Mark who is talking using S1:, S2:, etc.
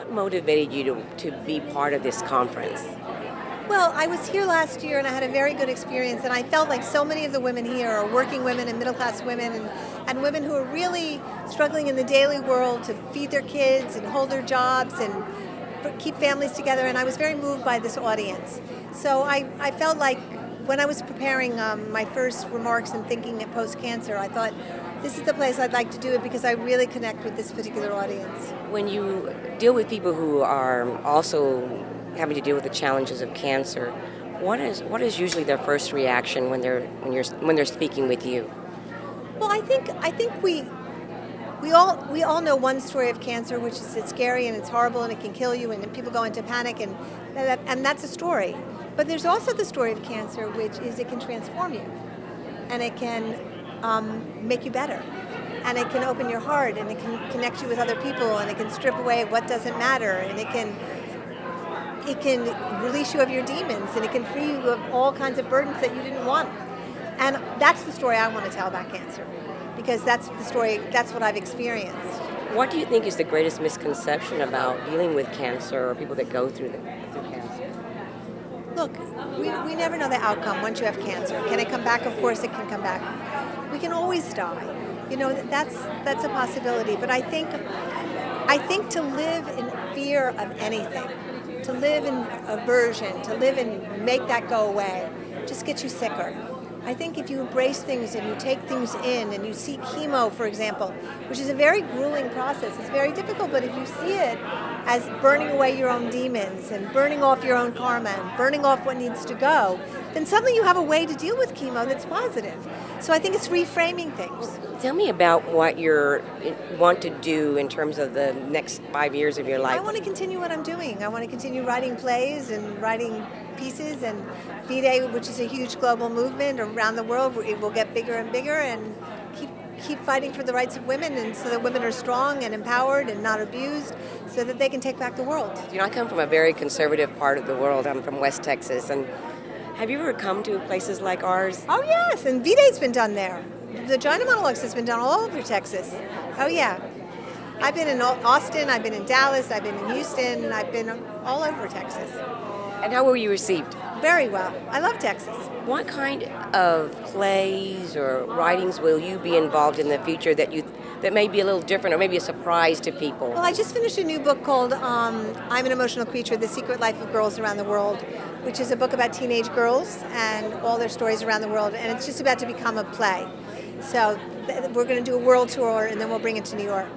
S1: What motivated you to be part of this conference?
S2: Well, I was here last year and I had a very good experience, and I felt like so many of the women here are working women and middle class women and women who are really struggling in the daily world to feed their kids and hold their jobs and keep families together, and I was very moved by this audience. So I felt like when I was preparing my first remarks and thinking at post-cancer, I thought this is the place I'd like to do it because I really connect with this particular audience.
S1: When you deal with people who are also having to deal with the challenges of cancer, what is usually their first reaction when they're speaking with you?
S2: Well, I think we all know one story of cancer, which is it's scary and it's horrible and it can kill you and then people go into panic and that's a story. But there's also the story of cancer, which is it can transform you and it can make you better, and it can open your heart and it can connect you with other people and it can strip away what doesn't matter and it can release you of your demons and it can free you of all kinds of burdens that you didn't want. And that's the story I want to tell about cancer, because that's the story, that's what I've experienced.
S1: What do you think is the greatest misconception about dealing with cancer or people that go through cancer?
S2: Look, we never know the outcome once you have cancer. Can it come back? Of course it can come back. We can always die. You know, that's a possibility. But I think to live in fear of anything, to live in aversion, to live and make that go away, just gets you sicker. I think if you embrace things and you take things in and you see chemo, for example, which is a very grueling process, it's very difficult, but if you see it as burning away your own demons and burning off your own karma and burning off what needs to go, then suddenly you have a way to deal with chemo that's positive. So I think it's reframing things.
S1: Tell me about what you want to do in terms of the next 5 years of your life.
S2: I want to continue what I'm doing. I want to continue writing plays and writing pieces, and V-Day, which is a huge global movement around the world, it will get bigger and bigger, and keep fighting for the rights of women, and so that women are strong and empowered and not abused, so that they can take back the world.
S1: You know, I come from a very conservative part of the world. I'm from West Texas, and have you ever come to places like ours?
S2: Oh yes, and V-Day's been done there. The China Monologues has been done all over Texas. Oh yeah. I've been in Austin, I've been in Dallas, I've been in Houston, I've been all over Texas.
S1: And how were you received?
S2: Very well. I love Texas.
S1: What kind of plays or writings will you be involved in the future that may be a little different or maybe a surprise to people?
S2: Well, I just finished a new book called I'm an Emotional Creature, The Secret Life of Girls Around the World, which is a book about teenage girls and all their stories around the world, and it's just about to become a play. So we're going to do a world tour and then we'll bring it to New York.